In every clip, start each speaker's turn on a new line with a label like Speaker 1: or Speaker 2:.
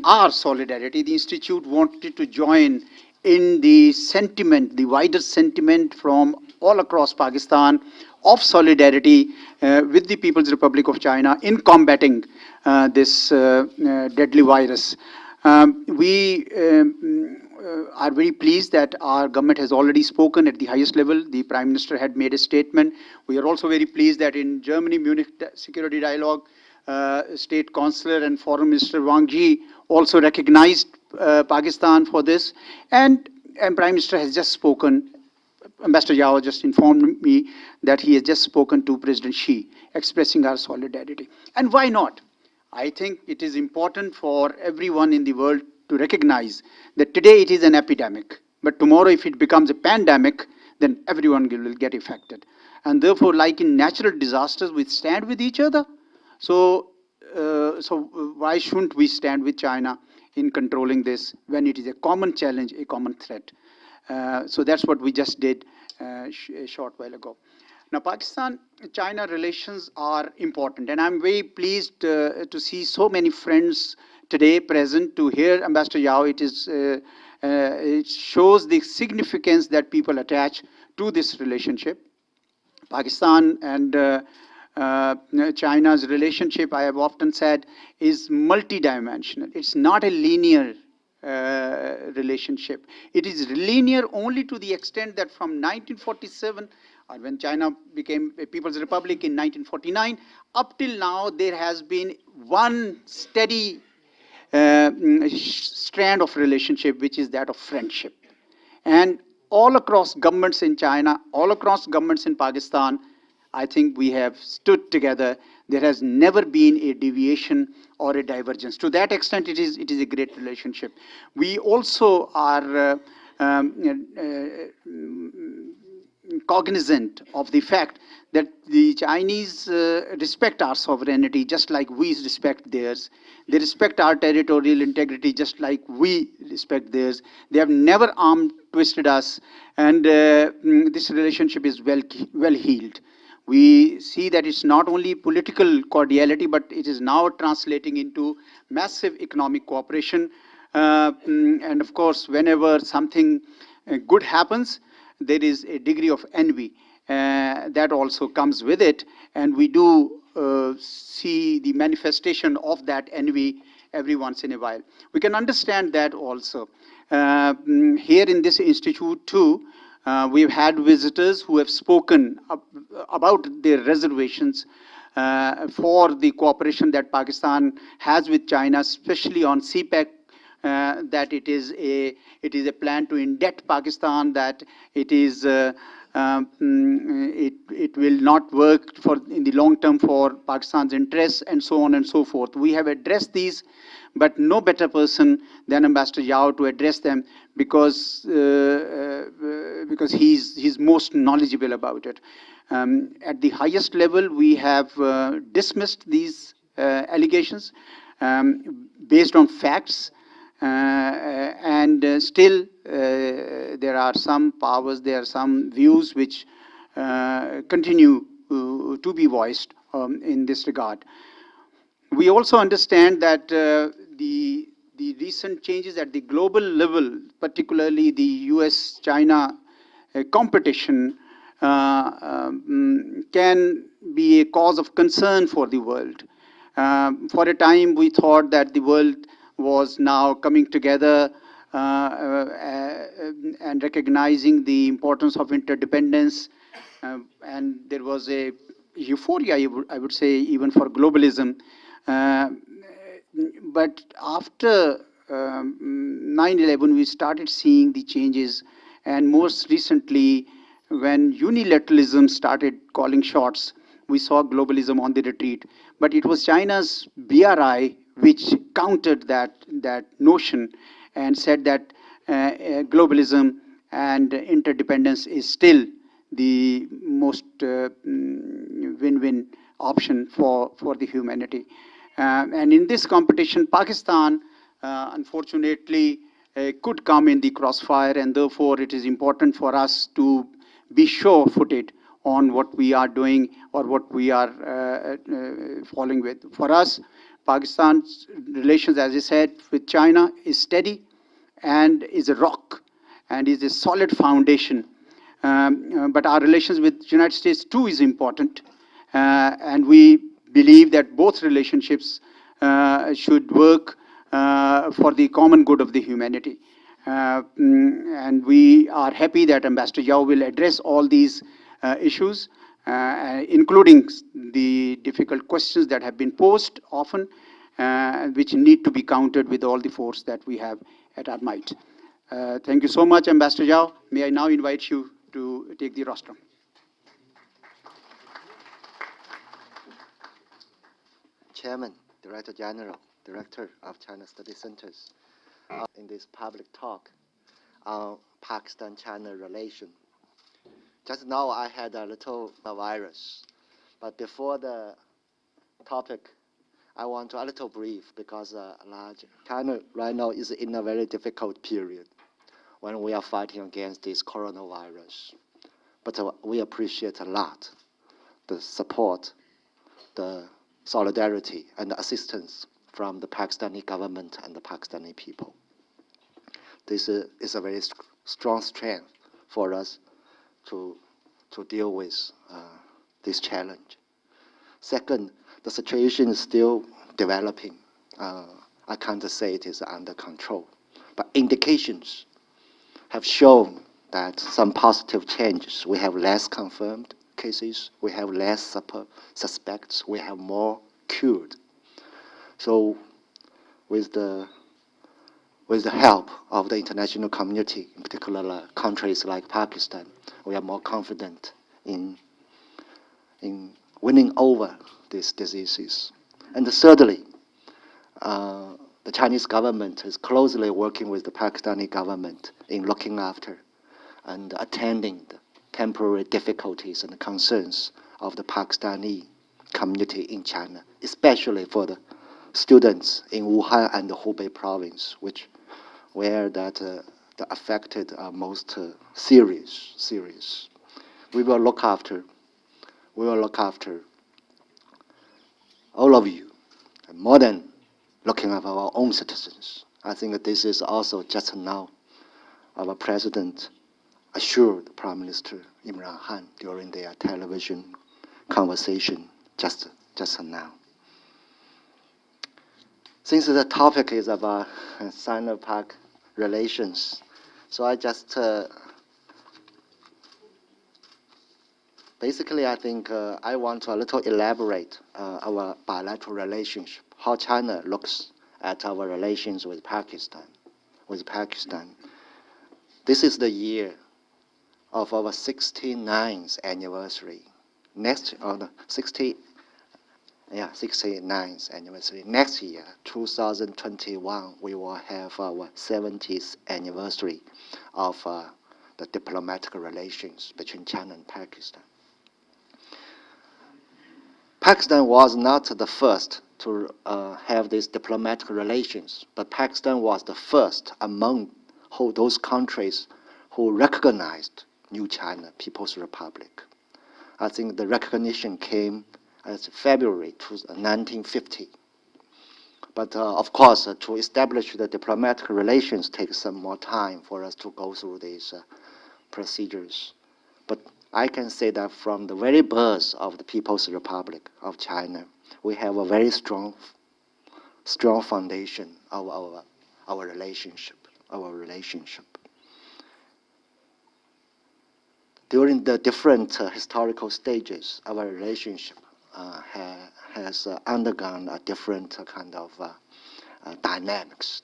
Speaker 1: our solidarity. The Institute wanted to join in the sentiment, the wider sentiment from all across Pakistan of solidarity with the People's Republic of China in combating this deadly virus. We are very pleased that our government has already spoken at the highest level. The Prime Minister had made a statement. We are also very pleased that in Germany, Munich Security Dialogue, State Councillor and Foreign Minister Wang Yi also recognized Pakistan for this. And Prime Minister has just spoken. Ambassador Yao just informed me that he has just spoken to President Xi, expressing our solidarity. And why not? I think it is important for everyone in the world to recognize that today it is an epidemic, but tomorrow if it becomes a pandemic, then everyone will get affected. And therefore, like in natural disasters, we stand with each other. So why shouldn't we stand with China in controlling this when it is a common challenge, a common threat? So that's what we just did a short while ago. Now, Pakistan-China relations are important, and I'm very pleased to see so many friends today present to hear Ambassador Yao. It shows the significance that people attach to this relationship. Pakistan and China's relationship, I have often said, is multidimensional. It's not a linear relationship. It is linear only to the extent that from 1947, or when China became a People's Republic in 1949, up till now there has been one steady strand of relationship, which is that of friendship. And all across governments in China, all across governments in Pakistan, I think we have stood together. There has never been a deviation or a divergence. To that extent, it is a great relationship. We also are cognizant of the fact that the Chinese respect our sovereignty just like we respect theirs. They respect our territorial integrity just like we respect theirs. They have never arm twisted us, and this relationship is well heeled. We see that it's not only political cordiality, but it is now translating into massive economic cooperation. And of course, whenever something good happens, there is a degree of envy that also comes with it, and we do see the manifestation of that envy every once in a while. We can understand that also. Here in this institute too, we've had visitors who have spoken about their reservations for the cooperation that Pakistan has with China, especially on CPEC. That it is a plan to indebt Pakistan, that it will not work in the long term for Pakistan's interests, and so on and so forth. We have addressed these, but no better person than Ambassador Yao to address them, because he's most knowledgeable about it. At the highest level, we have dismissed these allegations based on facts. And still there are some powers, there are some views which continue to be voiced in this regard. We also understand that the recent changes at the global level, particularly the US-China competition, can be a cause of concern for the world. For a time, we thought that the world was now coming together and recognizing the importance of interdependence, and there was a euphoria, I would say, even for globalism. But after 9/11, we started seeing the changes, and most recently, when unilateralism started calling shots, we saw globalism on the retreat. But it was China's BRI which countered that notion and said that globalism and interdependence is still the most win-win option for the humanity. And in this competition, Pakistan, unfortunately, could come in the crossfire, and therefore it is important for us to be sure-footed on what we are doing or what we are following with. For us, Pakistan's relations, as I said, with China is steady and is a rock and is a solid foundation. But our relations with the United States too is important. And we believe that both relationships should work for the common good of the humanity. And we are happy that Ambassador Yao will address all these issues, including the difficult questions that have been posed often, which need to be countered with all the force that we have at our might. Thank you so much, Ambassador Yao. May I now invite you to take the rostrum.
Speaker 2: Chairman, Director General, Director of China Study Centers, in this public talk on Pakistan-China relation. Just now I had a little virus, but before the topic, I want to a little brief because China right now is in a very difficult period when we are fighting against this coronavirus. But we appreciate a lot the support, the solidarity and assistance from the Pakistani government and the Pakistani people. This is a very strong strength for us to deal with this challenge. Second, the situation is still developing. I can't say it is under control, but indications have shown that some positive changes. We have less confirmed cases, we have less suspects, we have more cured. So with the help of the international community, in particular countries like Pakistan, we are more confident in winning over these diseases. And thirdly, the Chinese government is closely working with the Pakistani government in looking after and attending the temporary difficulties and concerns of the Pakistani community in China, especially for the students in Wuhan and the Hubei province, where the affected are most serious. We will look after all of you, and more than looking at our own citizens. I think that this is also just now our president assured Prime Minister Imran Khan during their television conversation just now. Since the topic is about Sino-Pak relations, so I just basically I think I want to a little elaborate our bilateral relationship, how China looks at our relations with Pakistan. This is the year of our 69th anniversary. Next, on the 69th anniversary. Next year, 2021, we will have our 70th anniversary of the diplomatic relations between China and Pakistan. Pakistan was not the first to have these diplomatic relations, but Pakistan was the first among those countries who recognized New China People's Republic. I think the recognition came as February 1950. But of course, to establish the diplomatic relations takes some more time for us to go through these procedures. But I can say that from the very birth of the People's Republic of China, we have a very strong foundation of our relationship. During the different historical stages, our relationship has undergone a different kind of dynamics.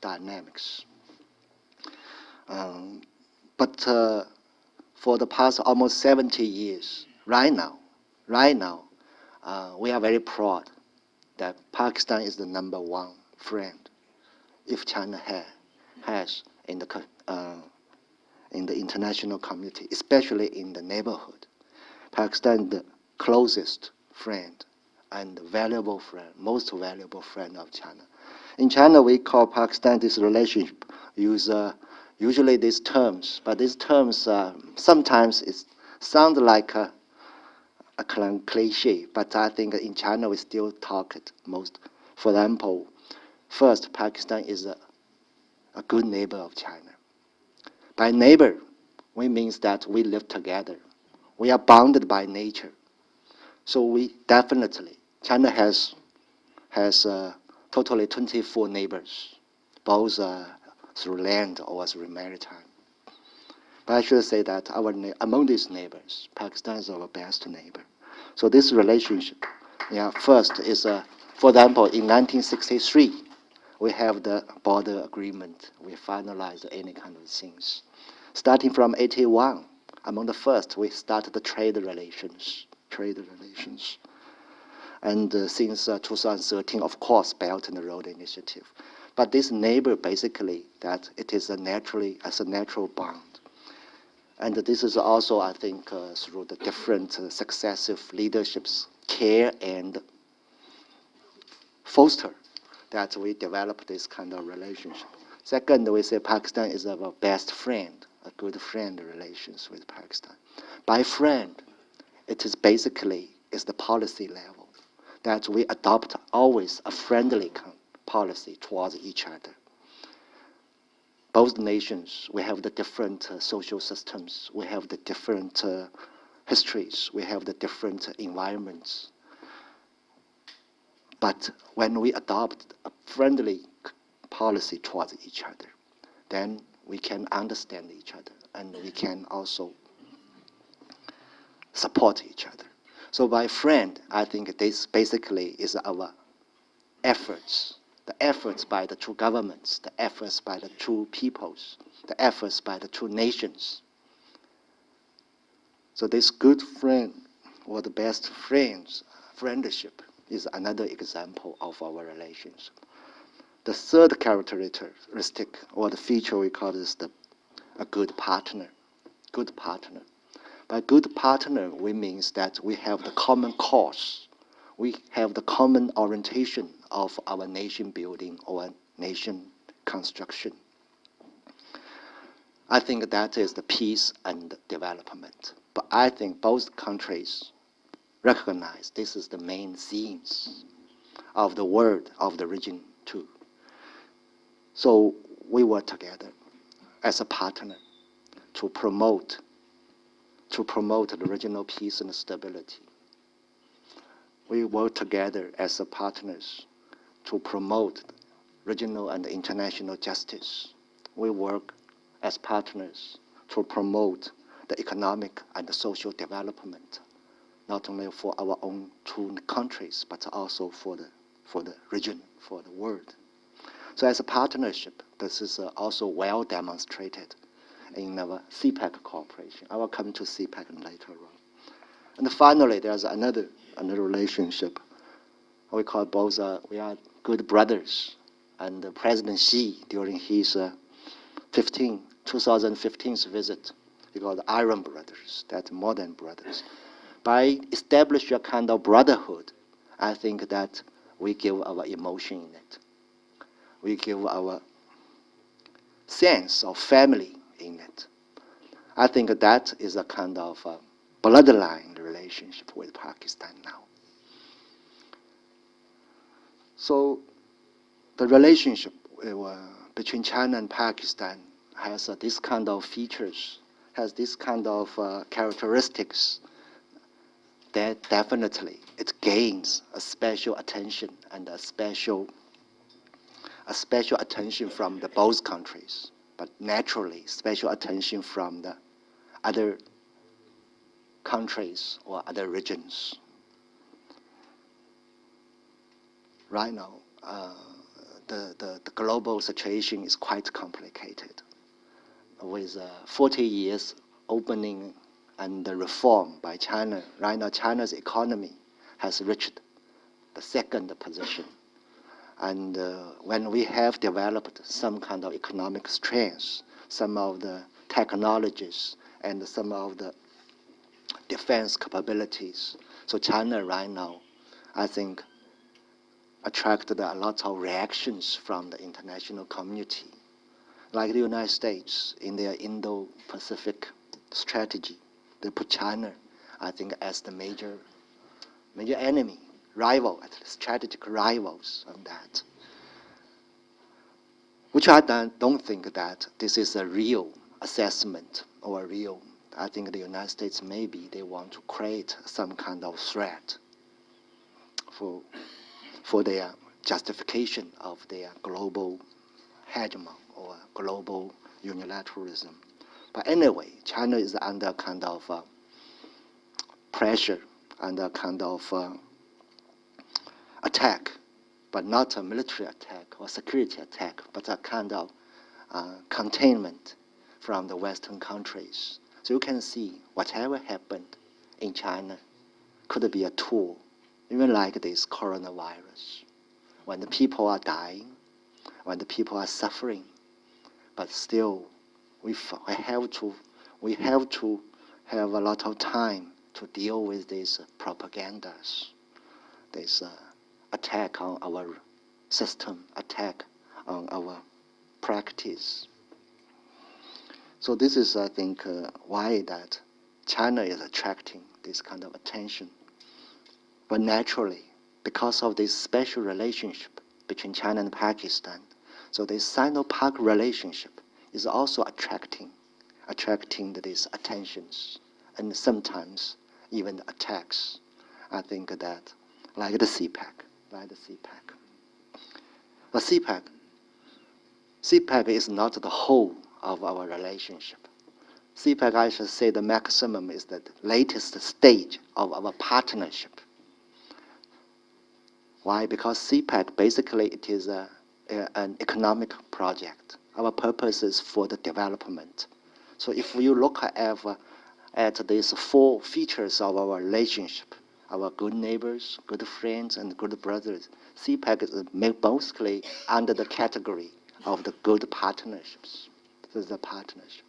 Speaker 2: But for the past almost 70 years, right now, we are very proud that Pakistan is the #1 friend if China has in the international community, especially in the neighborhood. Pakistan is the closest friend and valuable friend, most valuable friend of China. In China, we call Pakistan this relationship, use usually these terms, but these terms sometimes it sound like a cliche, but I think in China we still talk it most For example, first, Pakistan is a good neighbor of China. By neighbor, we means that we live together. We are bounded by nature. So we definitely, China has totally 24 neighbors, both through land or through maritime. But I should say that among these neighbors, Pakistan is our best neighbor. So this relationship, first is, for example, in 1963, we have the border agreement. We finalized any kind of things. Starting from 81, among the first, we started the trade relations. And since 2013, of course, Belt and Road Initiative. But this neighbor, basically, that it is a natural bond. And this is also, I think, through the different successive leaderships, care and foster, that we develop this kind of relationship. Second, we say Pakistan is our best friend, a good friend relations with Pakistan. By friend, it is basically is the policy level, that we adopt always a friendly policy towards each other. Both nations, we have the different social systems, we have the different histories, we have the different environments. But when we adopt a friendly policy towards each other, then we can understand each other and we can also support each other. So by friend, I think this basically is our efforts, the efforts by the two governments, the efforts by the two peoples, the efforts by the two nations. So this good friend or the best friendship is another example of our relationship. The third characteristic or the feature we call is a good partner. Good partner. By good partner, we means that we have the common cause. We have the common orientation of our nation building or nation construction. I think that is the peace and development. But I think both countries recognize this is the main themes of the world, of the region too. So we work together as a partner to promote the regional peace and stability. We work together as a partners to promote regional and international justice. We work as partners to promote the economic and the social development, not only for our own two countries, but also for the region, for the world. So as a partnership, this is also well demonstrated in our CPEC cooperation. I will come to CPEC later on. And finally, there's another relationship. We call both, we are good brothers. And President Xi, during his 2015 visit, he called Iron Brothers, that modern brothers. By establishing a kind of brotherhood, I think that we give our emotion in it. We give our sense of family in it. I think that is a kind of bloodline relationship with Pakistan now. So the relationship between China and Pakistan has this kind of features, has this kind of characteristics that definitely it gains a special attention and a special attention from the both countries, but naturally special attention from the other countries or other regions. Right now, the global situation is quite complicated. With 40 years opening and the reform by China, right now China's economy has reached the second position. And when we have developed some kind of economic strength, some of the technologies and some of the defense capabilities, so China right now, I think, attracted a lot of reactions from the international community. Like the United States in their Indo-Pacific strategy, they put China, I think, as the major enemy rival, at least strategic rivals on that. Which I don't think that this is a real assessment or a real. I think the United States maybe they want to create some kind of threat for their justification of their global hegemon or global unilateralism. But anyway, China is under kind of pressure, under kind of attack, but not a military attack or security attack, but a kind of containment from the Western countries. So you can see whatever happened in China could be a tool, even like this coronavirus. When the people are dying, when the people are suffering, but still we have to have a lot of time to deal with these propagandas, this attack on our system, attack on our practice. So this is, I think, why that China is attracting this kind of attention. But naturally, because of this special relationship between China and Pakistan, so this Sino-Pak relationship is also attracting these attentions and sometimes even attacks. I think that, like the CPEC. But CPEC is not the whole of our relationship. CPEC, I should say, the maximum is the latest stage of our partnership. Why? Because CPEC, basically, it is an economic project. Our purpose is for the development. So if you look at these four features of our relationship, our good neighbors, good friends, and good brothers, CPEC is mostly under the category of the good partnerships. This is the partnership.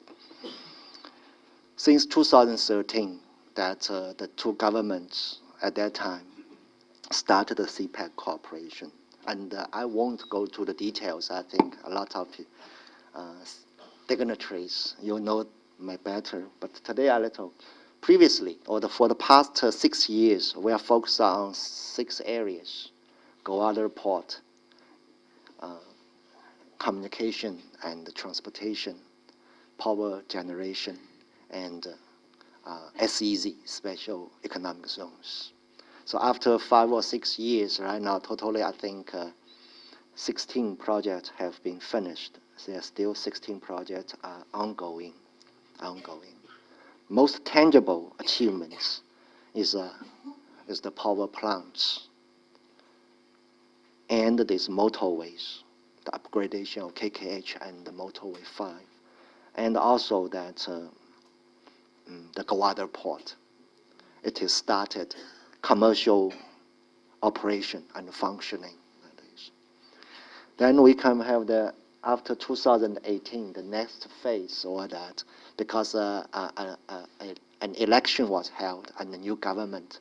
Speaker 2: Since 2013, that the two governments at that time started the CPEC cooperation. And I won't go to the details. I think a lot of dignitaries, you know me better. But today a little. Previously, for the past 6 years, we are focused on 6 areas: Gwadar Port, communication and transportation, power generation, and SEZ, Special Economic Zones. So after 5 or 6 years, right now, totally, I think 16 projects have been finished. There are still 16 projects ongoing. Most tangible achievements is the power plants and these motorways, the upgradation of KKH and the Motorway 5, and also that the Gwadar Port. It is started commercial operation and functioning. Then we can have after 2018, the next phase, or that, because an election was held and the new government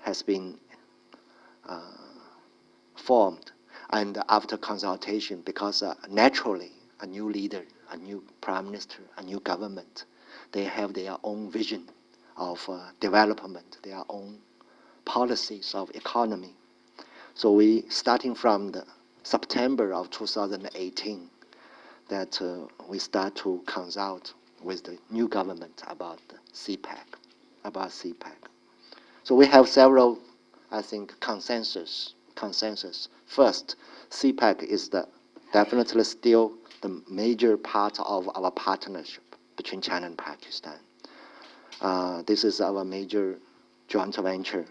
Speaker 2: has been formed. And after consultation, because naturally a new leader, a new prime minister, a new government, they have their own vision of development, their own policies of economy. So we, starting from the September of 2018, that we start to consult with the new government about the CPEC. So we have several, I think, consensus. First, CPEC is definitely still the major part of our partnership between China and Pakistan. This is our major joint venture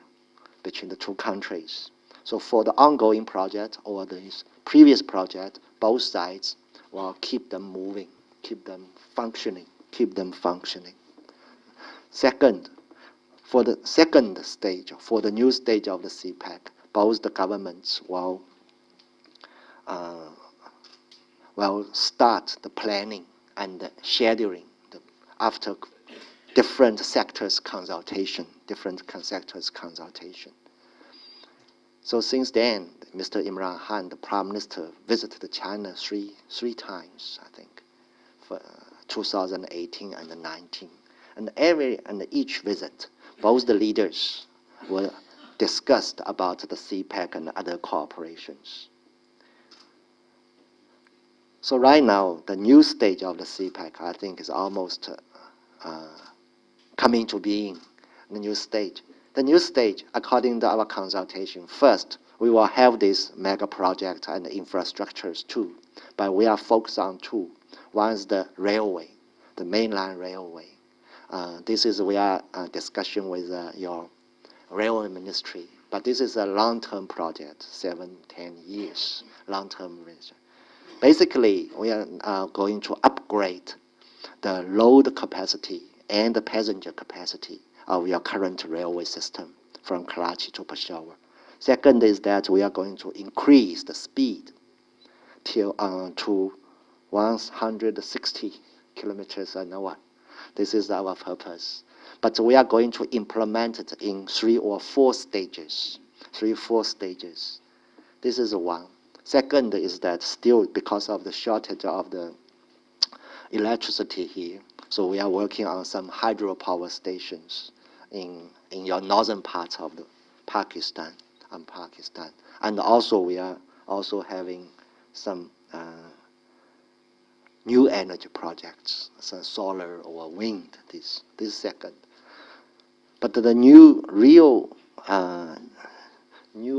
Speaker 2: between the two countries. So for the ongoing project or this previous project, both sides will keep them moving, keep them functioning. Second, for the second stage, for the new stage of the CPEC, both the governments will start the planning and the scheduling after different sectors consultation. So since then, Mr. Imran Khan, the Prime Minister, visited China three times, I think, for 2018 and 19. And each visit, both the leaders will discussed about the CPEC and other cooperations. So right now, the new stage of the CPEC, I think, is almost coming to being the new stage. The new stage, according to our consultation, first, we will have this mega project and infrastructures too, but we are focused on two. One is the railway, the mainland railway. This is we are discussion with your railway ministry, but this is a long-term project, 7-10 years, long-term vision. Basically, we are going to upgrade the load capacity and the passenger capacity of your current railway system from Karachi to Peshawar. Second is that we are going to increase the speed till to 160 kilometers an hour. This is our purpose. But we are going to implement it in 3 or 4 stages. 3 or 4 stages. This is one. Second is that still because of the shortage of the electricity here, so we are working on some hydropower stations in your northern parts of the Pakistan. And also we are also having some new energy projects, so solar or wind, this second. But the new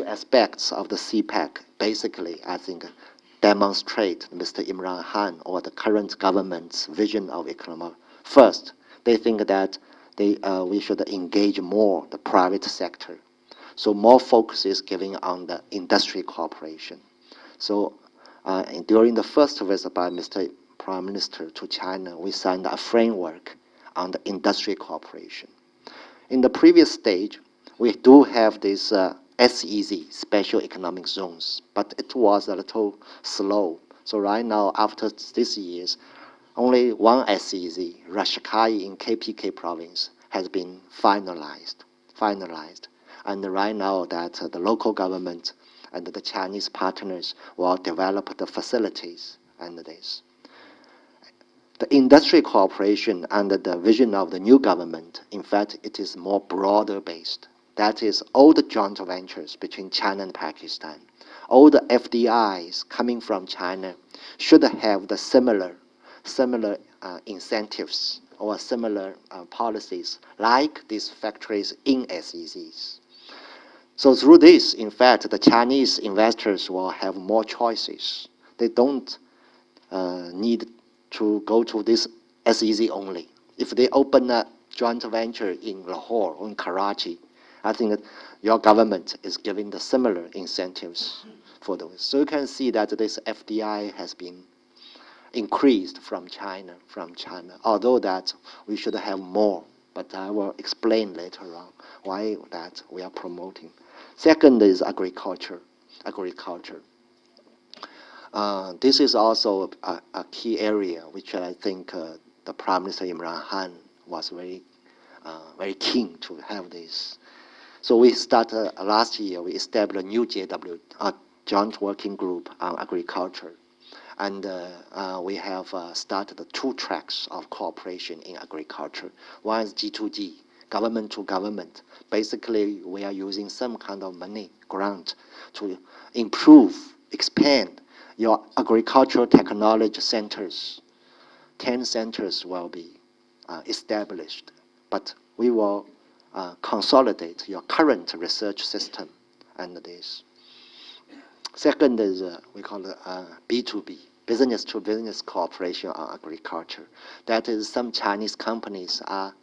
Speaker 2: aspects of the CPEC, basically, I think, demonstrate Mr. Imran Khan or the current government's vision of economy. First, they think that we should engage more the private sector. So more focus is given on the industry cooperation. So during the first visit by Mr. Prime Minister to China, we signed a framework on the industry cooperation. In the previous stage, we do have this SEZ, Special Economic Zones, but it was a little slow. So right now, after this years, only one SEZ, Rashkai in KPK province, has been finalized. And right now that the local government and the Chinese partners will develop the facilities and this. The industry cooperation under the vision of the new government, in fact, it is more broader based. That is all the joint ventures between China and Pakistan. All the FDIs coming from China should have the similar incentives or similar policies like these factories in SEZs. So through this, in fact, the Chinese investors will have more choices. They don't need to go to this SEZ only. If they open a joint venture in Lahore or in Karachi, I think that your government is giving the similar incentives for those. So you can see that this FDI has been increased from China, although that we should have more, but I will explain later on why that we are promoting. Second is agriculture. This is also a key area which I think the Prime Minister Imran Khan was very keen to have this. So we started last year, we established a new joint working group on agriculture. And we have started 2 tracks of cooperation in agriculture. One is G2G, government to government. Basically, we are using some kind of money, grant, to improve, expand your agricultural technology centers. 10 centers will be established, but we will consolidate your current research system and this. Second is we call it B2B, business to business cooperation on agriculture. That is, some Chinese companies are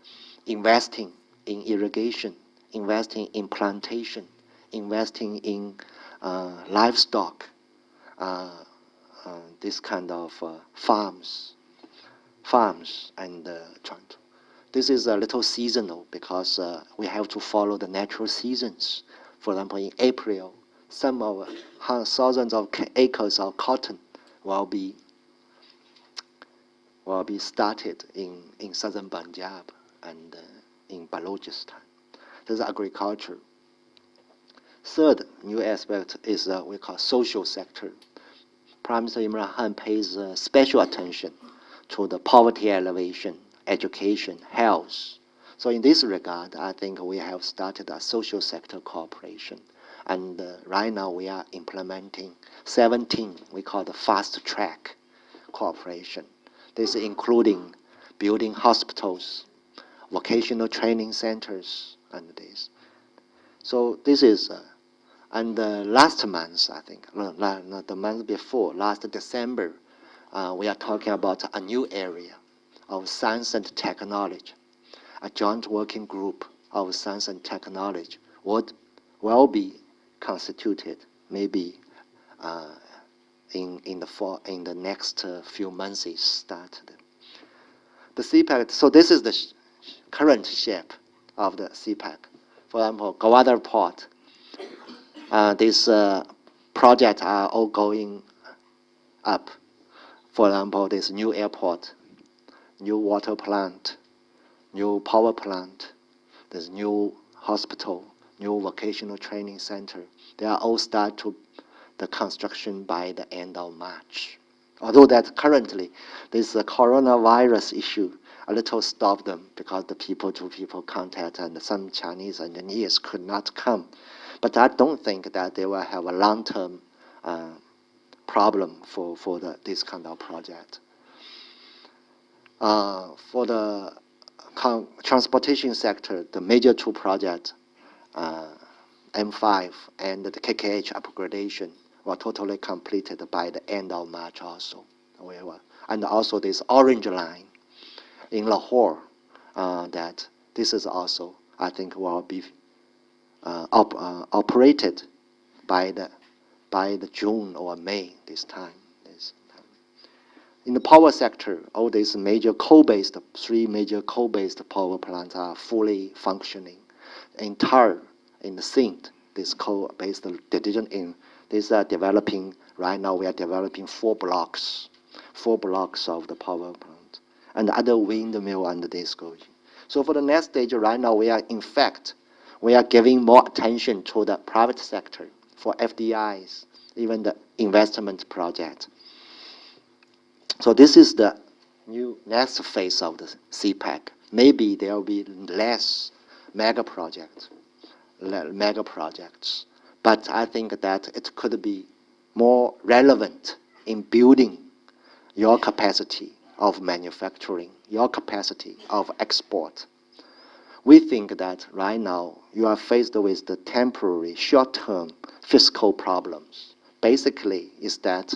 Speaker 2: investing in irrigation, investing in plantation, investing in livestock, this kind of farms, and this is a little seasonal because we have to follow the natural seasons. For example, in April, some of thousands of acres of cotton will be started in southern Punjab and in Balochistan. This is agriculture. Third new aspect is we call social sector. Prime Minister Imran Khan pays special attention to the poverty elevation, education, health. So in this regard, I think we have started a social sector cooperation. And right now we are implementing 17, we call the fast track cooperation. This is including building hospitals, vocational training centers, and this. So this is, and last month, I think, not the month before, last December, we are talking about a new area of science and technology. A joint working group of science and technology will be constituted maybe in the next few months started. The CPEC, so this is the current shape of the CPEC. For example, Gwadar Port, these projects are all going up. For example, this new airport, new water plant, new power plant, this new hospital, new vocational training center. They are all start to the construction by the end of March. Although that currently this coronavirus issue a little stopped them because the people-to-people contact and some Chinese engineers could not come. But I don't think that they will have a long-term problem for this kind of project. For the transportation sector, the major two projects, M5 and the KKH upgradation, were totally completed by the end of March also. And also this orange line in Lahore, that this is also, I think, will be operated by the June or May this time. In the power sector, all these major coal-based, 3 major coal-based power plants are fully functioning. Entire in the Sindh, this coal-based division in these are developing. Right now, we are developing 4 blocks of the power plant, and other windmill and this going. So for the next stage, right now, we are giving more attention to the private sector for FDIs, even the investment project. So this is the new next phase of the CPEC. Maybe there will be less mega projects, but I think that it could be more relevant in building your capacity of manufacturing, your capacity of export. We think that right now you are faced with the temporary short-term fiscal problems. Basically is that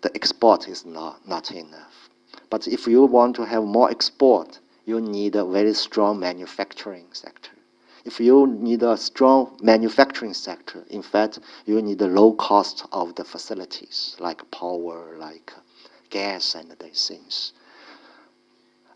Speaker 2: the export is not enough. But if you want to have more export, you need a very strong manufacturing sector. If you need a strong manufacturing sector, in fact, you need the low cost of the facilities, like power, like gas, and these things.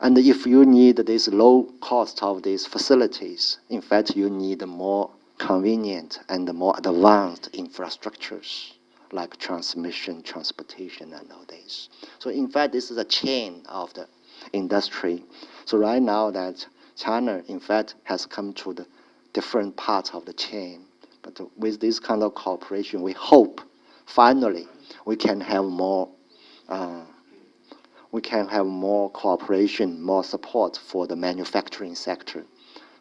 Speaker 2: And if you need this low cost of these facilities, in fact, you need more convenient and more advanced infrastructures, like transmission, transportation, and all this. So in fact, this is a chain of the industry. So right now that China, in fact, has come to the different parts of the chain. But with this kind of cooperation, we hope, finally, we can have more cooperation, more support for the manufacturing sector.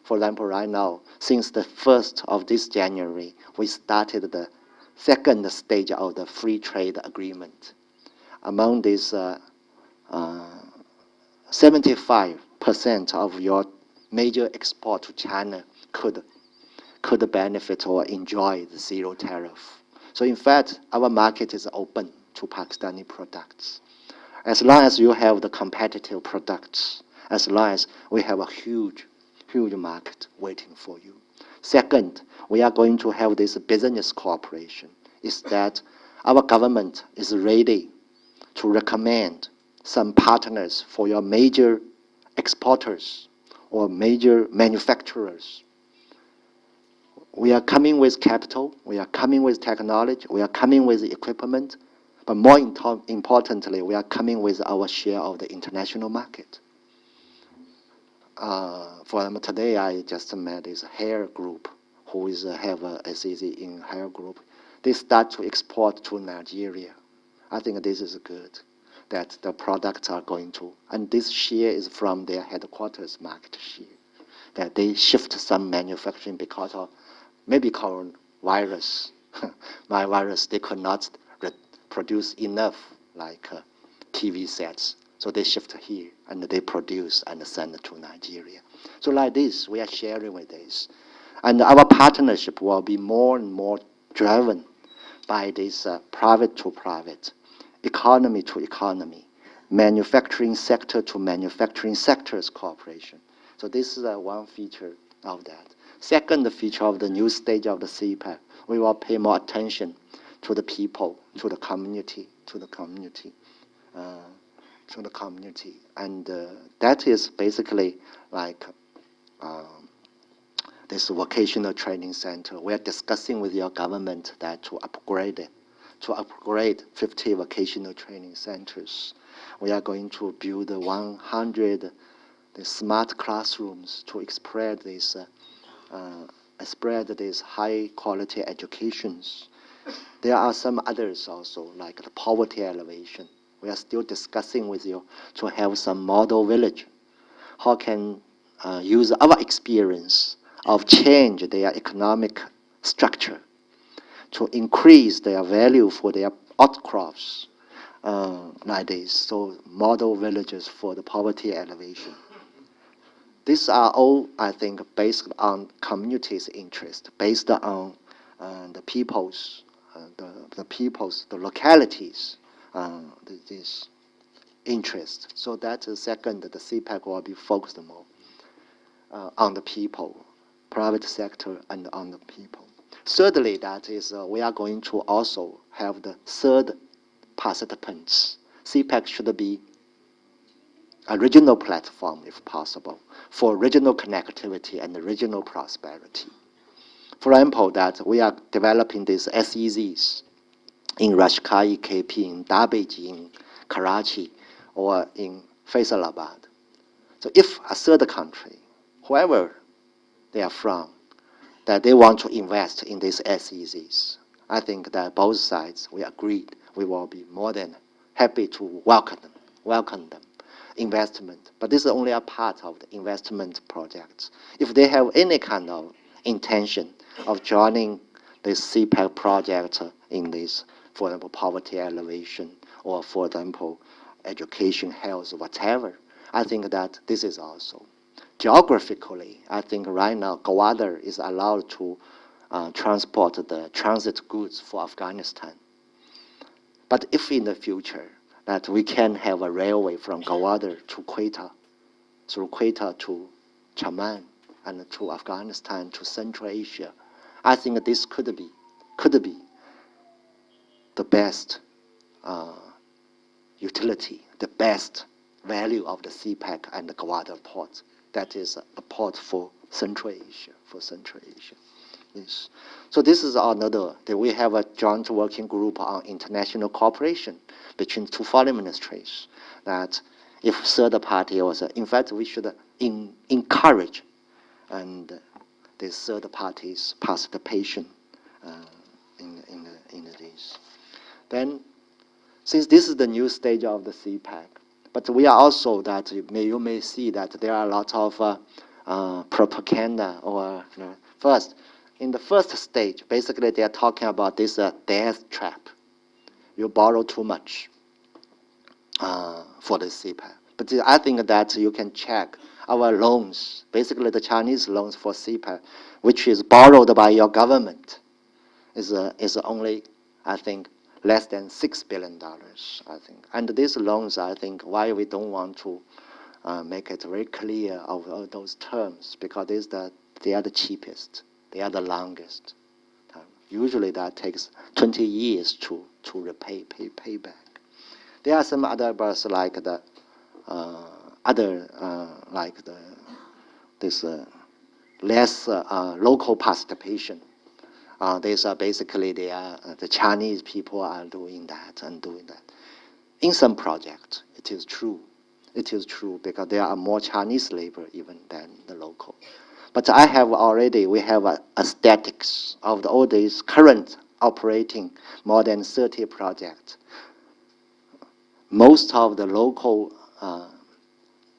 Speaker 2: For example, right now, since the 1st of this January, we started the second stage of the free trade agreement. Among these, 75% of your major export to China could benefit or enjoy the zero tariff. So in fact, our market is open to Pakistani products. As long as you have the competitive products, as long as we have a huge market waiting for you. Second, we are going to have this business cooperation, is that our government is ready to recommend some partners for your major exporters or major manufacturers. We are coming with capital, we are coming with technology, we are coming with equipment, but more importantly, we are coming with our share of the international market. For example, today I just met this hair group who have a SEC in hair group. They start to export to Nigeria. I think this is good. that the products are going to. And this share is from their headquarters market share. That they shift some manufacturing because of maybe coronavirus, my virus, they could not produce enough like TV sets. So they shift here and they produce and send to Nigeria. So like this, we are sharing with this. And our partnership will be more and more driven by this private to private, economy to economy, manufacturing sector to manufacturing sectors cooperation. So this is one feature of that. Second feature of the new stage of the CPEC, we will pay more attention to the people, to the community, and that is basically like this vocational training center. We are discussing with your government that to upgrade 50 vocational training centers. We are going to build 100 the smart classrooms to spread this high quality educations. There are some others also, like the poverty elevation. We are still discussing with you to have some model village. How can use our experience of change their economic structure to increase their value for their outcrops like this. So model villages for the poverty elevation. These are all, I think, based on community's interest, based on the people's, the localities, this interest. So that is second, the CPEC will be focused more on the people, private sector, and on the people. Thirdly, that is we are going to also have the third participants. CPEC should be a regional platform, if possible, for regional connectivity and regional prosperity. For example, that we are developing these SEZs in Rashkari, KP, in Dabeji, in Karachi, or in Islamabad. So if a third country, whoever they are from, that they want to invest in these SEZs, I think that both sides, we agreed, we will be more than happy to welcome them. Investment, but this is only a part of the investment projects. If they have any kind of intention of joining this CPEC project in this, for example, poverty elevation, or for example, education, health, whatever, I think that this is also. Geographically, I think right now, Gwadar is allowed to transport the transit goods for Afghanistan. But if in the future, that we can have a railway from Gwadar to Quetta, through Quetta to Chaman, and to Afghanistan, to Central Asia. I think this could be the best utility, the best value of the CPEC and the Gwadar port. That is a port for Central Asia, Yes. So this is another, that we have a joint working group on international cooperation between two foreign ministries, that if third party also, in fact, we should encourage and this third party's participation in this. Then, since this is the new stage of the CPEC, but we are also that you may see that there are a lot of propaganda or first. In the first stage, basically they are talking about this death trap. You borrow too much for the CPEC. But I think that you can check our loans, basically the Chinese loans for CPEC, which is borrowed by your government, is only, I think, less than $6 billion, I think. And these loans, I think, why we don't want to make it very clear of those terms, because they are the cheapest. They are the longest time. Usually that takes 20 years to repay, pay back. There are some other birds like the less local participation. These are basically the Chinese people are doing that. In some projects, it is true because there are more Chinese labor even than the local. But we have a statistics of all these current operating more than 30 projects. most of the local,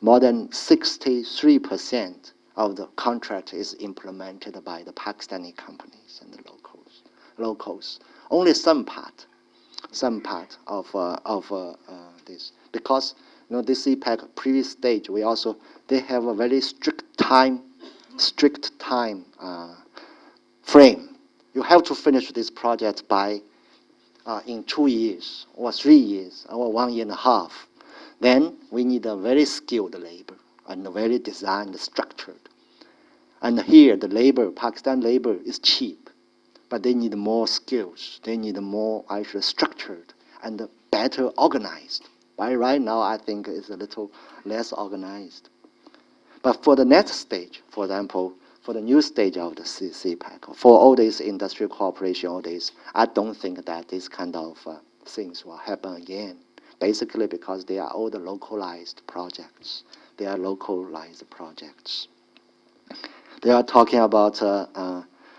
Speaker 2: more than 63% of the contract is implemented by the Pakistani companies and the locals. Only some part of this, because this CPEC previous stage, they have a very strict time frame. You have to finish this project by in 2 years or 3 years or 1 year and a half. Then we need a very skilled labor and very designed, structured. And here the labor, Pakistan labor is cheap, but they need more skills. They need more actually structured and better organized. Right now, I think it's a little less organized. But for the next stage, for example, for the new stage of the CPEC, for all these industrial cooperation, all this, I don't think that this kind of things will happen again. Basically because they are all the localized projects. They are localized projects. They are talking about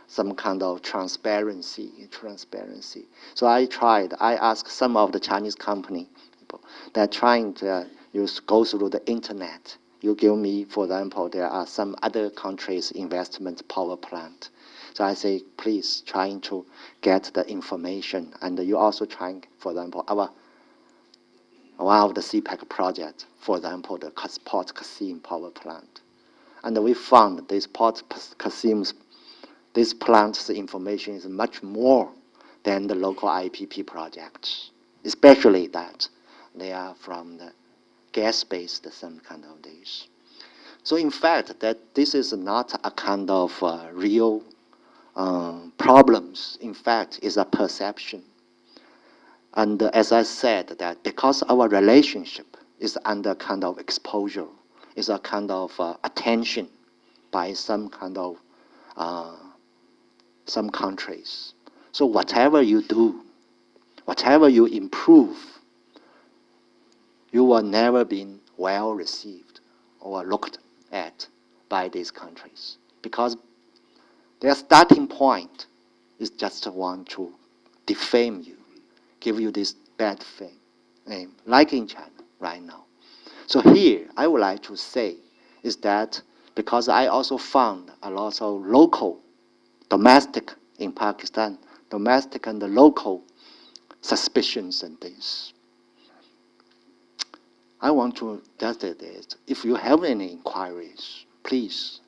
Speaker 2: some kind of transparency. So I asked some of the Chinese company people that trying to go through the internet. You give me, for example, there are some other countries' investment power plant. So I say, please trying to get the information. And you also trying, for example, one of the CPEC projects, for example, the Port Qasim power plant. And we found this Port Qasim's, this plant's information is much more than the local IPP projects, especially that they are from the gas-based some kind of these. So in fact, that this is not a kind of real problems. In fact, it's a perception. And as I said, that because our relationship is under kind of exposure, is a kind of attention by some kind of some countries. So whatever you do, whatever you improve, you will never be well received or looked at by these countries, because their starting point is just want to defame you, give you this bad name, like in China right now. So here, I would like to say is that because I also found a lot of local, domestic in Pakistan, domestic and the local suspicions and things. I want to just say this. If you have any inquiries, please,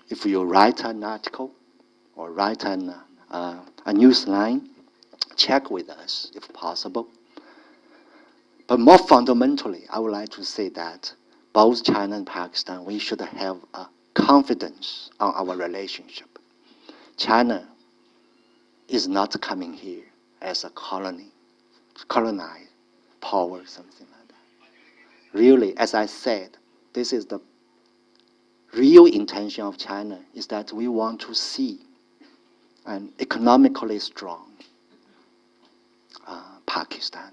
Speaker 2: if you write an article or write a news line, check with us if possible. But more fundamentally, I would like to say that both China and Pakistan, we should have a confidence on our relationship. China is not coming here as a colonized power, something like that. Really, as I said, this is the real intention of China, is that we want to see an economically strong Pakistan,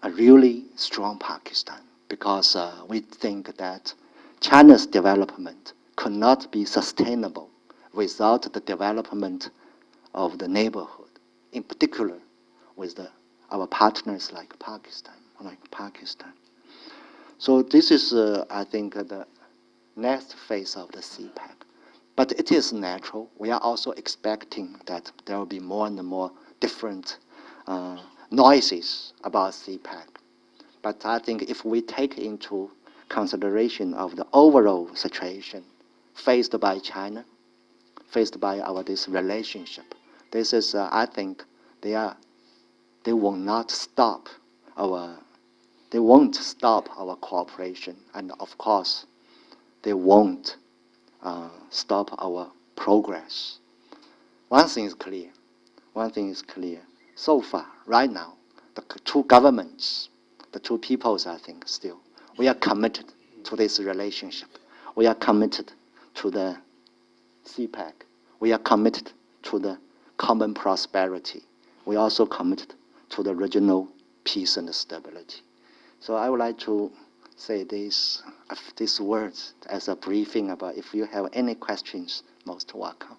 Speaker 2: a really strong Pakistan, because we think that China's development could not be sustainable without the development of the neighborhood, in particular with our partners like Pakistan. So this is, I think, the next phase of the CPEC. But it is natural. We are also expecting that there will be more and more different noises about CPEC. But I think if we take into consideration of the overall situation faced by China, faced by this relationship, this is, I think, they will not stop they won't stop our cooperation, and of course, they won't stop our progress. One thing is clear. So far, right now, the two governments, the two peoples, I think, still, we are committed to this relationship. We are committed to the CPEC. We are committed to the common prosperity. We are also committed to the regional peace and stability. So I would like to say these words as a briefing about, if you have any questions, most welcome.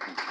Speaker 2: Thank you.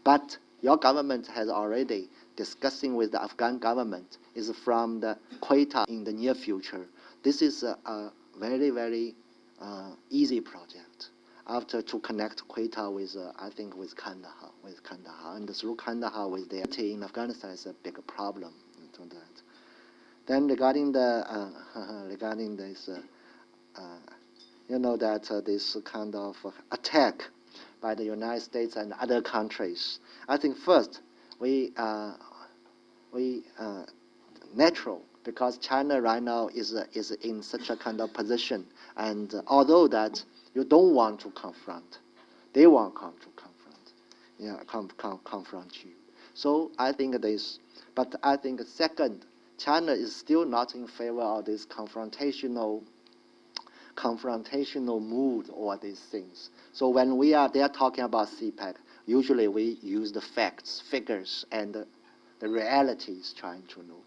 Speaker 2: But your government has already discussing with the Afghan government is from the Quetta in the near future. This is a very, very easy project. After to connect Quetta with, I think, with Kandahar, and through Kandahar with the in Afghanistan is a big problem. To that. Then regarding the regarding this, you know that this kind of attack by the United States and other countries. I think first we natural because China right now is in such a kind of position, and although that you don't want to confront, they want to confront you. So I think this, but I think second, China is still not in favor of this confrontational mood or these things. So when they are talking about CPEC, usually we use the facts, figures, and the realities trying to know.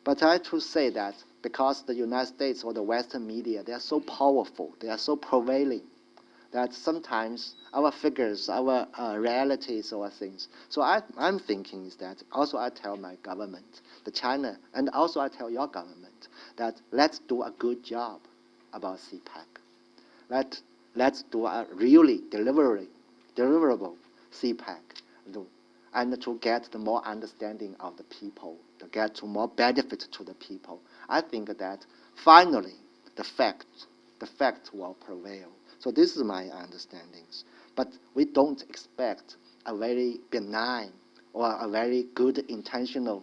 Speaker 2: But I have to say that because the United States or the Western media, they are so powerful, they are so prevailing, that sometimes our figures, our realities or things. So I'm thinking is that also I tell my government, the China, and also I tell your government that let's do a good job about CPEC. Let's do a really deliverable CPEC, and to get the more understanding of the people, to get to more benefit to the people. I think that finally the fact will prevail. So this is my understandings. But we don't expect a very benign or a very good intentional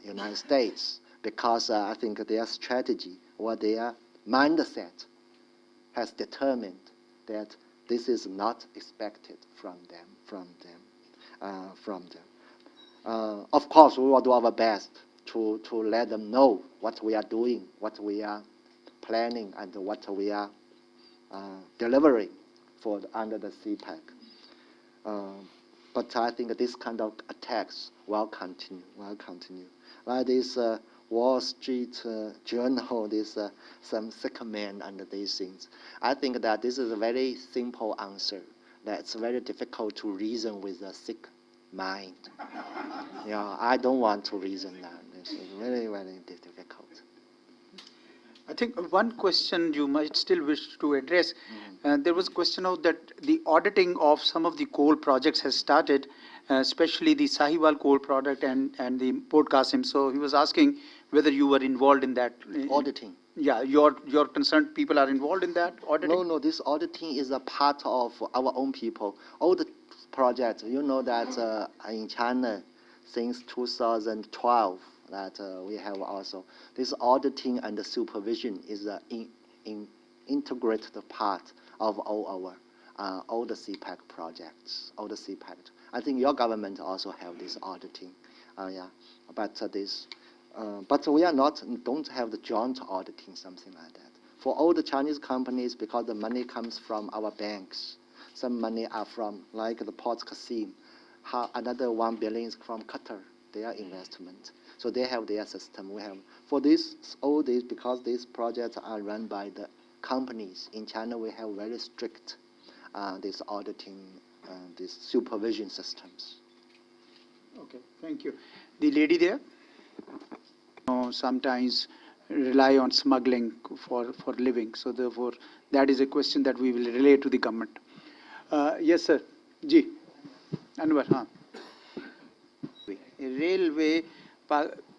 Speaker 2: United States, because I think their strategy or their mindset has determined that this is not expected from them. Of course, we will do our best to let them know what we are doing, what we are planning, and what we are delivering under the CPEC. But I think this kind of attacks will continue. Like this Wall Street Journal, this some sick man and these things. I think that this is a very simple answer. That's very difficult to reason with a sick mind. Yeah, I don't want to reason that. This is very, very difficult.
Speaker 1: I think one question you might still wish to address. There was a question of that the auditing of some of the coal projects has started, especially the Sahiwal coal project and the Port Qasim. So he was asking whether you were involved in that.
Speaker 2: Auditing.
Speaker 1: Yeah, your concerned people are involved in that auditing?
Speaker 2: No, this auditing is a part of our own people. All the projects, you know that in China, since 2012, that we have also this auditing and the supervision is an integrated part of all the CPEC projects, all the CPEC. I think your government also have this auditing, but we don't have the joint auditing, something like that. For all the Chinese companies, because the money comes from our banks, some money are from like the Port Qasim, another 1 billion is from Qatar, their investment. So they have their system. We have for all these because these projects are run by the companies in China. We have very strict this auditing, these supervision systems.
Speaker 1: Okay, thank you. The lady there. Sometimes rely on smuggling for living. So therefore, that is a question that we will relay to the government. Yes, sir. Ji. Anwar, haan. Railway,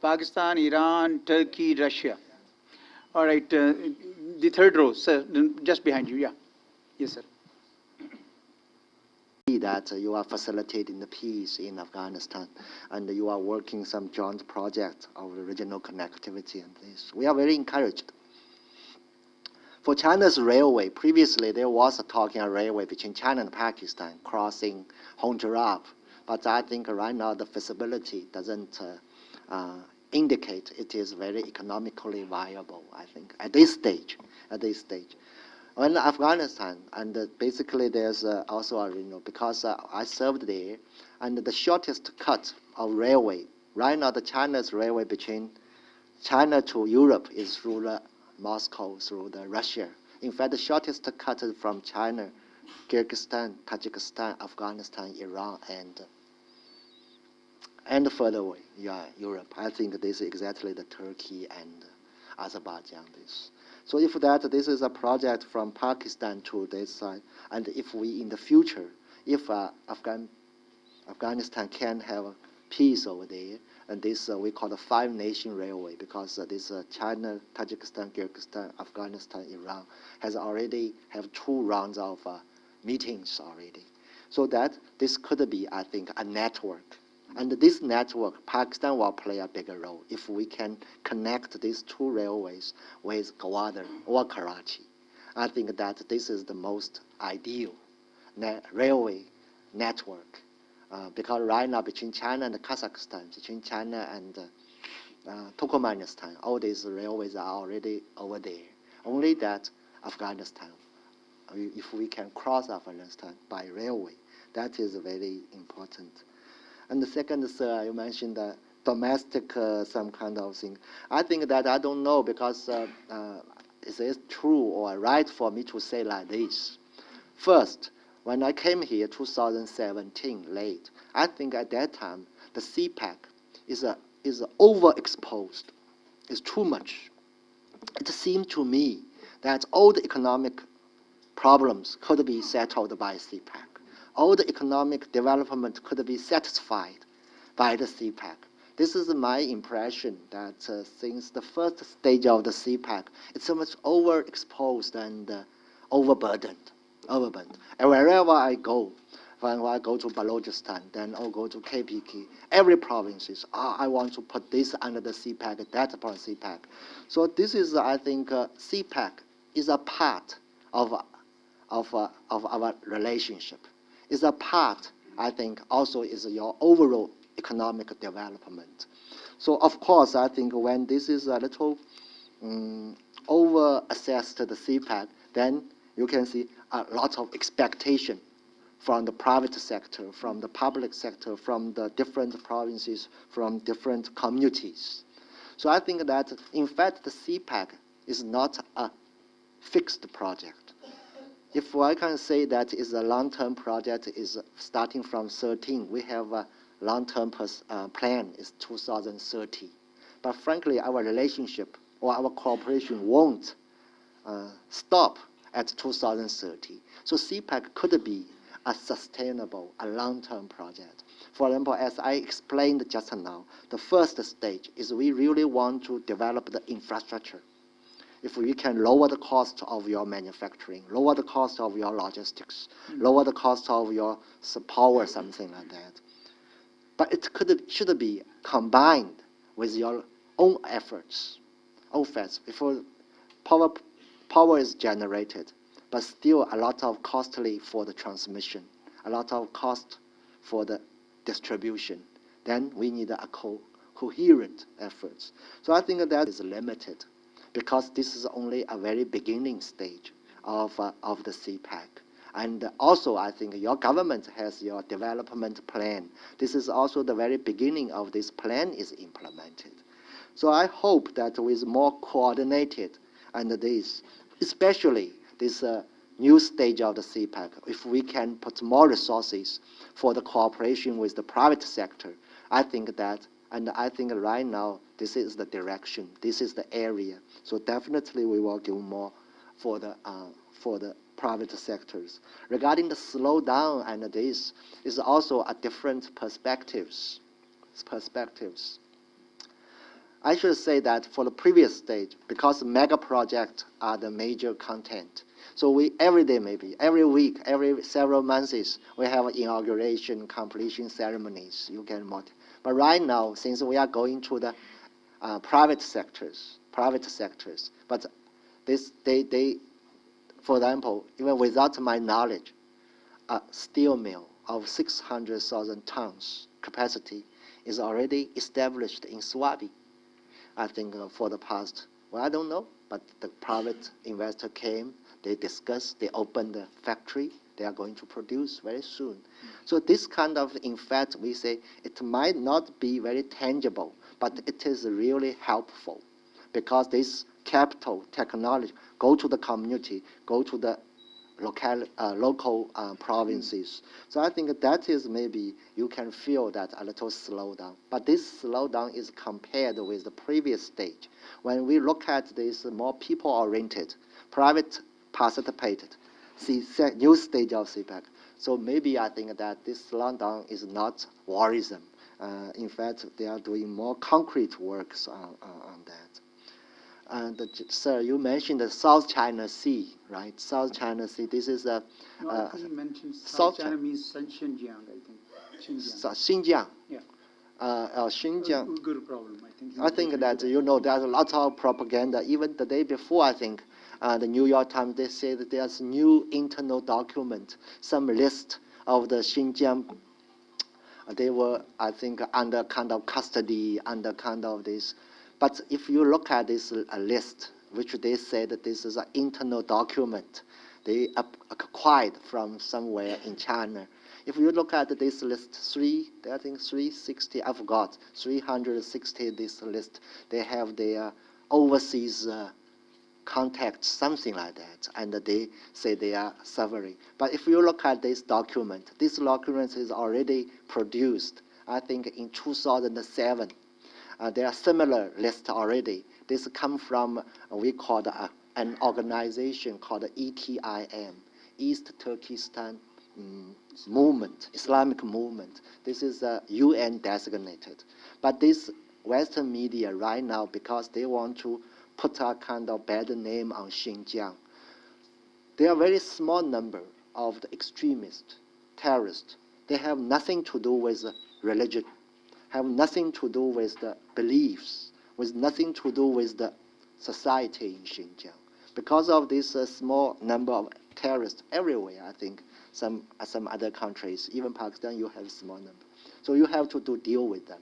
Speaker 1: Pakistan, Iran, Turkey, Russia. All right. The third row, sir, just behind you. Yeah. Yes, sir.
Speaker 2: That you are facilitating the peace in Afghanistan, and you are working some joint projects of regional connectivity and this. We are very encouraged. For China's railway, previously there was a talking railway between China and Pakistan crossing Honjarab, but I think right now the feasibility doesn't indicate it is very economically viable, I think, at this stage. In Afghanistan, and basically there's also because I served there, and the shortest cut of railway, right now the China's railway between China to Europe is through Moscow, through Russia. In fact, the shortest cut from China Kyrgyzstan, Tajikistan, Afghanistan, Iran, and further away, yeah, Europe. I think this is exactly the Turkey and Azerbaijan. So if this is a project from Pakistan to this side, and if we in the future, if Afghanistan can have peace over there, and this we call the five-nation railway, because this China, Tajikistan, Kyrgyzstan, Afghanistan, Iran has already have 2 rounds of meetings already. So that this could be, I think, a network. And this network, Pakistan will play a bigger role if we can connect these 2 railways with Gwadar or Karachi. I think that this is the most ideal railway network. Because right now between China and Kazakhstan, between China and Turkmenistan, all these railways are already over there. Only that Afghanistan, if we can cross Afghanistan by railway, that is very important. And the second, sir, you mentioned domestic some kind of thing. I think that I don't know, because is it true or right for me to say like this? First, when I came here 2017 late, I think at that time the CPEC is overexposed. It's too much. It seemed to me that all the economic problems could be settled by CPEC. All the economic development could be satisfied by the CPEC. This is my impression, that since the first stage of the CPEC, it's so much overexposed and overburdened. And wherever I go, when I go to Balochistan, then I'll go to CPEC, every province is, I want to put this under the CPEC, that part of CPEC. So this is, I think, CPEC is a part of our relationship. Is a part, I think, also is your overall economic development. So, of course, I think when this is a little over-assessed the CPEC, then you can see a lot of expectation from the private sector, from the public sector, from the different provinces, from different communities. So I think that, in fact, the CPEC is not a fixed project. If I can say that is a long-term project, is starting from 13, we have a long-term plan is 2030. But frankly, our relationship or our cooperation won't stop at 2030. So CPEC could be a sustainable, a long-term project. For example, as I explained just now, the first stage is we really want to develop the infrastructure. If we can lower the cost of your manufacturing, lower the cost of your logistics, lower the cost of your power, something like that. But it should be combined with your own efforts. Before power is generated, but still a lot of costly for the transmission, a lot of cost for the distribution. Then we need a coherent efforts. So I think that is limited, because this is only a very beginning stage of the CPEC. And also, I think your government has your development plan. This is also the very beginning of this plan is implemented. So I hope that with more coordinated and this, especially this new stage of the CPEC, if we can put more resources for the cooperation with the private sector, I think that, and I think right now, this is the direction, this is the area. So definitely we will do more for the private sectors. Regarding the slowdown, and this is also a different perspectives. I should say that for the previous stage, because mega projects are the major content, so we every day, maybe every week, every several months, we have inauguration, completion ceremonies. You can multi. But right now, since we are going to the private sectors, but they, for example, even without my knowledge, a steel mill of 600,000 tons capacity is already established in Swabi. I think for the past, well, I don't know, but the private investor came, they discussed, they opened the factory, they are going to produce very soon. So this kind of, in fact, we say it might not be very tangible, but it is really helpful, because this capital, technology, go to the community, go to the local provinces. So I think that is maybe you can feel that a little slowdown. But this slowdown is compared with the previous stage. When we look at this more people-oriented, private participated, new stage of CPEC. So maybe I think that this slowdown is not worrisome. In fact, they are doing more concrete works on that. And sir, you mentioned the South China Sea, right? South China Sea. This is a.
Speaker 1: No, I think he mentioned
Speaker 2: South
Speaker 1: South China means Xinjiang, I think.
Speaker 2: Xinjiang.
Speaker 1: Yeah.
Speaker 2: Xinjiang.
Speaker 1: Uyghur problem, I think.
Speaker 2: I think that, there's a lot of propaganda. Even the day before, I think, the New York Times, they say that there's new internal document, some list of the Xinjiang. They were, I think, under kind of custody, under kind of this. But if you look at this list, which they said that this is an internal document they acquired from somewhere in China. If you look at this list, I think 360, I forgot, 360 this list, they have their overseas contacts, something like that, and they say they are suffering. But if you look at this document is already produced, I think in 2007. There are similar lists already. This come from, we call an organization called ETIM, East Turkestan Movement, Islamic Movement. This is UN designated. But this Western media right now, because they want to put a kind of bad name on Xinjiang, there are very small number of the extremists, terrorists. They have nothing to do with religion, have nothing to do with the beliefs, with nothing to do with the society in Xinjiang. Because of this small number of terrorists everywhere, I think some other countries, even Pakistan, you have small number. So you have to deal with them.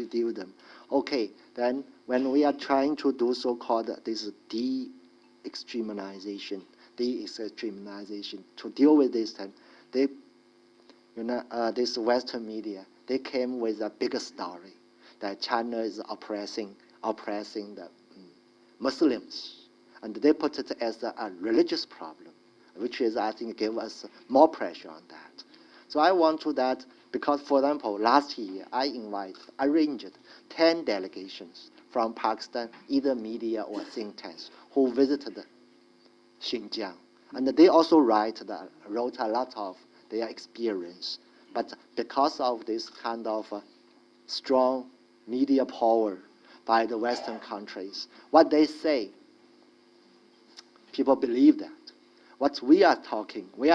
Speaker 2: Deal with them. Okay, then when we are trying to do so-called this de-extremization, to deal with this, then they, this Western media, they came with a bigger story that China is oppressing the Muslims, and they put it as a religious problem, which is, I think, gave us more pressure on that. So I want to that because, for example, last year I arranged 10 delegations from Pakistan, either media or think tanks, who visited Xinjiang, and they also wrote a lot of their experience. But because of this kind of strong media power by the Western countries, what they say, people believe that. What we are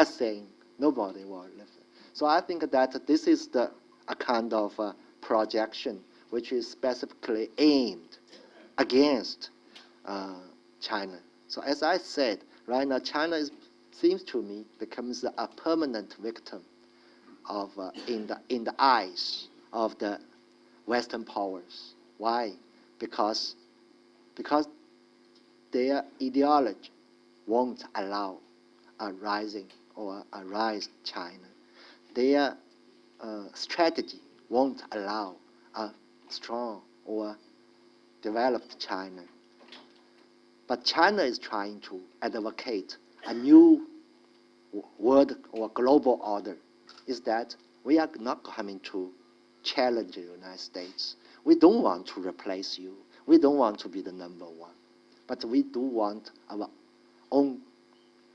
Speaker 2: saying, nobody will listen. So I think that this is a kind of projection which is specifically aimed against China. So as I said, right now China seems to me becomes a permanent victim of in the eyes of the Western powers. Why? Because their ideology won't allow a rise China. Their strategy won't allow a strong or developed China. But China is trying to advocate a new world or global order. Is that we are not coming to challenge the United States. We don't want to replace you. We don't want to be the number one. But we do want our own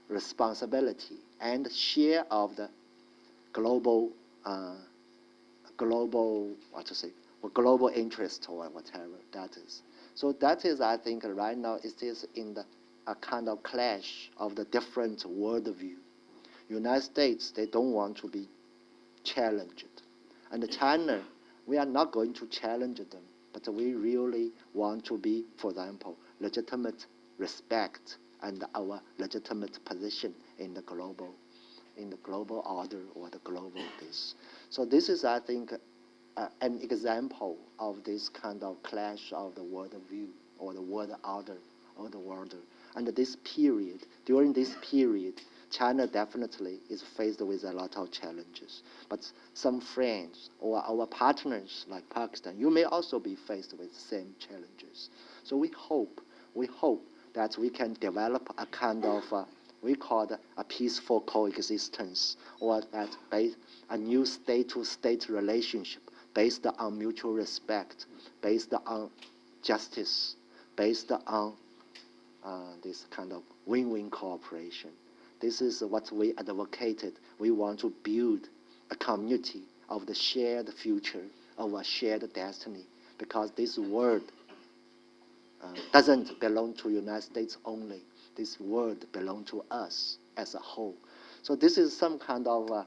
Speaker 2: responsibility and share of the global interest or whatever that is. So that is, I think, right now it is in a kind of clash of the different worldview. United States, they don't want to be challenged. And China, we are not going to challenge them, but we really want to be, for example, legitimate respect and our legitimate position in the global order or the global this. So this is, I think, an example of this kind of clash of the world view or the world order or the world. And during this period, China definitely is faced with a lot of challenges. But some friends or our partners like Pakistan, you may also be faced with the same challenges. So we hope that we can develop a kind of we call a peaceful coexistence, or that a new state-to-state relationship based on mutual respect, based on justice, based on this kind of win-win cooperation. This is what we advocated. We want to build a community of the shared future, of a shared destiny, because this world doesn't belong to the United States only. This world belongs to us as a whole. So this is some kind of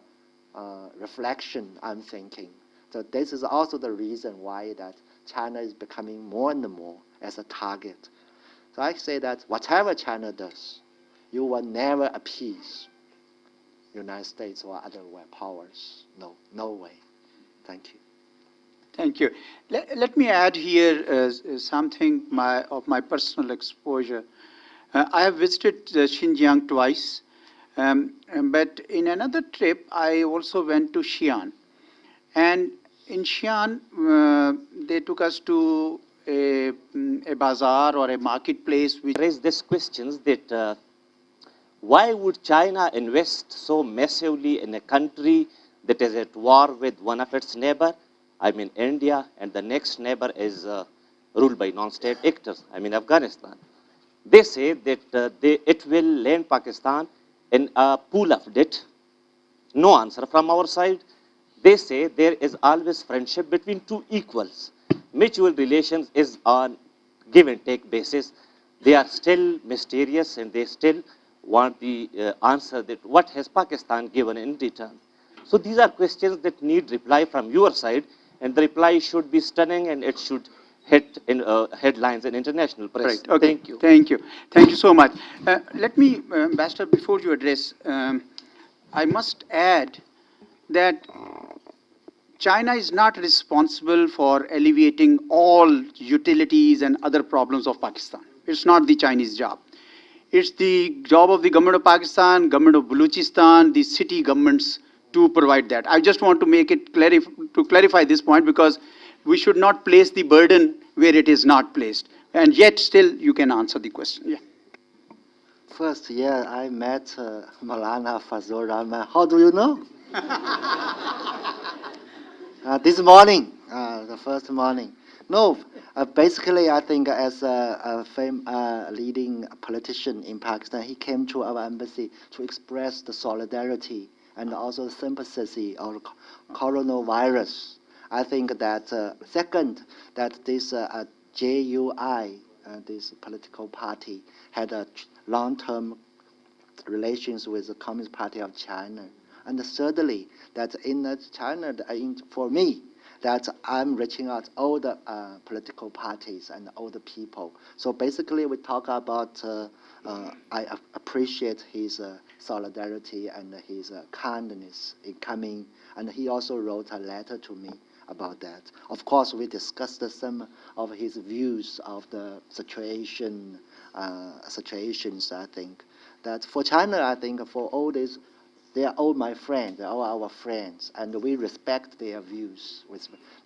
Speaker 2: reflection I'm thinking. So this is also the reason why that China is becoming more and more as a target. So I say that whatever China does, you will never appease United States or other world powers. No, no way. Thank you.
Speaker 1: Thank you. Let me add here something of my personal exposure. I have visited Xinjiang twice, but in another trip, I also went to Xi'an. And in Xi'an, they took us to a bazaar or a marketplace.
Speaker 3: Raise these questions that why would China invest so massively in a country that is at war with one of its neighbor? I mean India, and the next neighbor is ruled by non-state actors, I mean Afghanistan. They say that it will land Pakistan in a pool of debt. No answer from our side. They say there is always friendship between two equals. Mutual relations is on give and take basis. They are still mysterious and they still want the answer that what has Pakistan given in return. So these are questions that need reply from your side, and the reply should be stunning and it should hit in headlines in international press.
Speaker 1: Right. Okay.
Speaker 3: Thank you.
Speaker 1: Thank you. Thank you so much. Let me, Ambassador, before you address, I must add that China is not responsible for alleviating all utilities and other problems of Pakistan. It's not the Chinese job. It's the job of the government of Pakistan, government of Balochistan, the city governments to provide that. I just want to make it clarify this point, because we should not place the burden where it is not placed. And yet still you can answer the question. Yeah.
Speaker 2: First, yeah, I met Maulana Fazul Rahman. How do you know? This morning, the first morning. No, basically, I think as a leading politician in Pakistan, he came to our embassy to express the solidarity and also sympathy of coronavirus. I think that second, that this JUI, this political party, had a long-term relations with the Communist Party of China. And thirdly, that in China, for me, that I'm reaching out all the political parties and all the people. So basically, we talk about, I appreciate his solidarity and his kindness in coming, and he also wrote a letter to me about that. Of course, we discussed some of his views of the situations, I think. That for China, I think for all this, they are all my friends, they are all our friends, and we respect their views.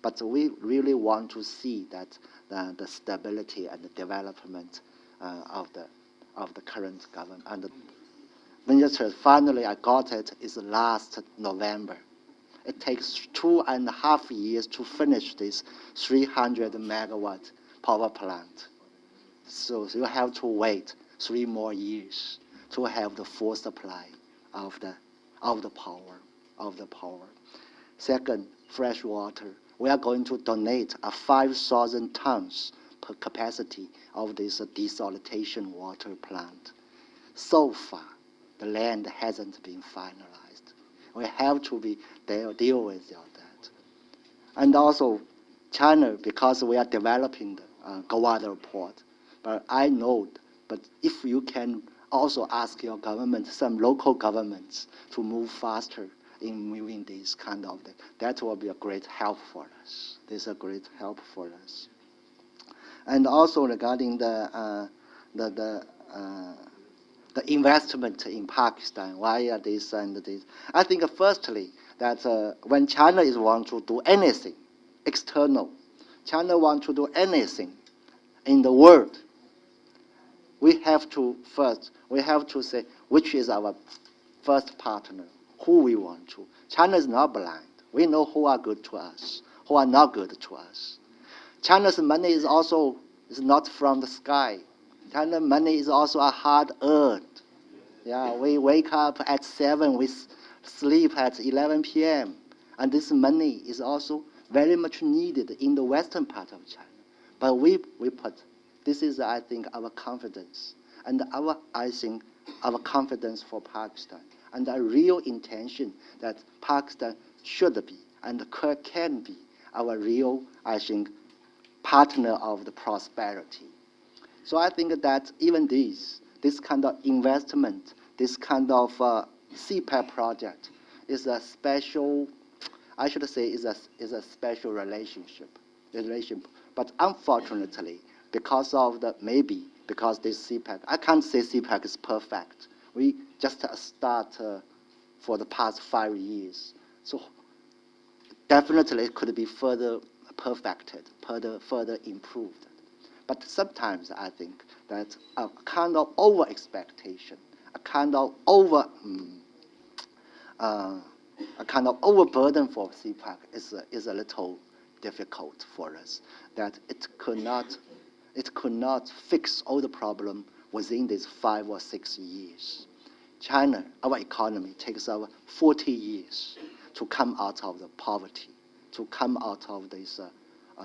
Speaker 2: But we really want to see that the stability and the development of the current government. And then just finally, I got it. Is last November. It takes 2.5 years to finish this 300 megawatt power plant. So you have to wait 3 more years to have the full supply of the power. Second, fresh water. We are going to donate 5,000 tons per capacity of this desalination water plant. So far, the land hasn't been finalized. We have to deal with all that. And also, China, because we are developing the Gwadar port. But I know, but if you can also ask your government, some local governments, to move faster in moving this kind of thing, that will be a great help for us. This is a great help for us. And also regarding the investment in Pakistan, why are this and this? I think firstly that when China is want to do anything external, China want to do anything in the world, we have to say which is our first partner, who we want to. China is not blind. We know who are good to us, who are not good to us. China's money is not from the sky. China's money is also a hard earned. Yeah, we wake up at 7, we sleep at 11 p.m. And this money is also very much needed in the western part of China. But we put, this is, I think, our confidence. And I think, our confidence for Pakistan. And a real intention that Pakistan should be and can be our real, I think, partner of the prosperity. So I think that even this kind of investment, this kind of CPEC project is a special, I should say, is a special relationship. But unfortunately, because this CPEC, I can't say CPEC is perfect. We just start for the past 5 years. So definitely it could be further perfected, further improved. But sometimes I think that a kind of over-expectation, a kind of overburden for CPEC is a little difficult for us. That it could not fix all the problem within these 5 or 6 years. China, our economy takes over 40 years to come out of the poverty, to come out of this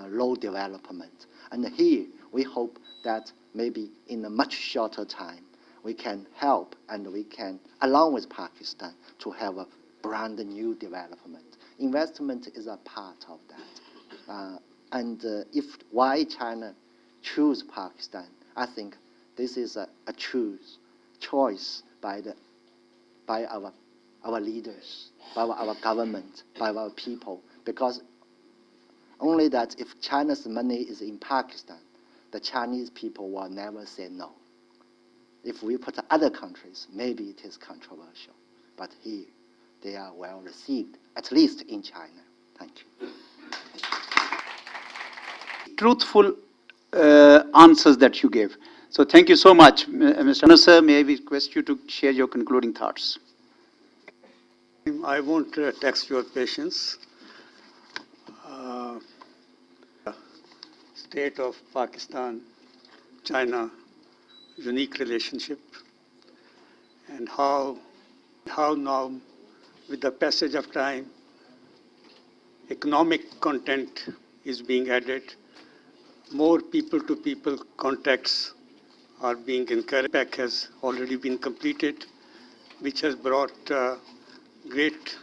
Speaker 2: low development. And here, we hope that maybe in a much shorter time, we can help and we can, along with Pakistan, to have a brand new development. Investment is a part of that. Why China choose Pakistan, I think this is a choice by our leaders, by our government, by our people, because only that if China's money is in Pakistan, the Chinese people will never say no. If we put other countries, maybe it is controversial, but here they are well received, at least in China. Thank you.
Speaker 1: Truthful answers that you gave. So thank you so much, Mr. Sir. May I request you to share your concluding thoughts?
Speaker 4: I won't tax your patience. State of Pakistan, China, unique relationship, and how now, with the passage of time, economic content is being added, more people-to-people contacts are being encouraged. CPEC has already been completed, which has brought great,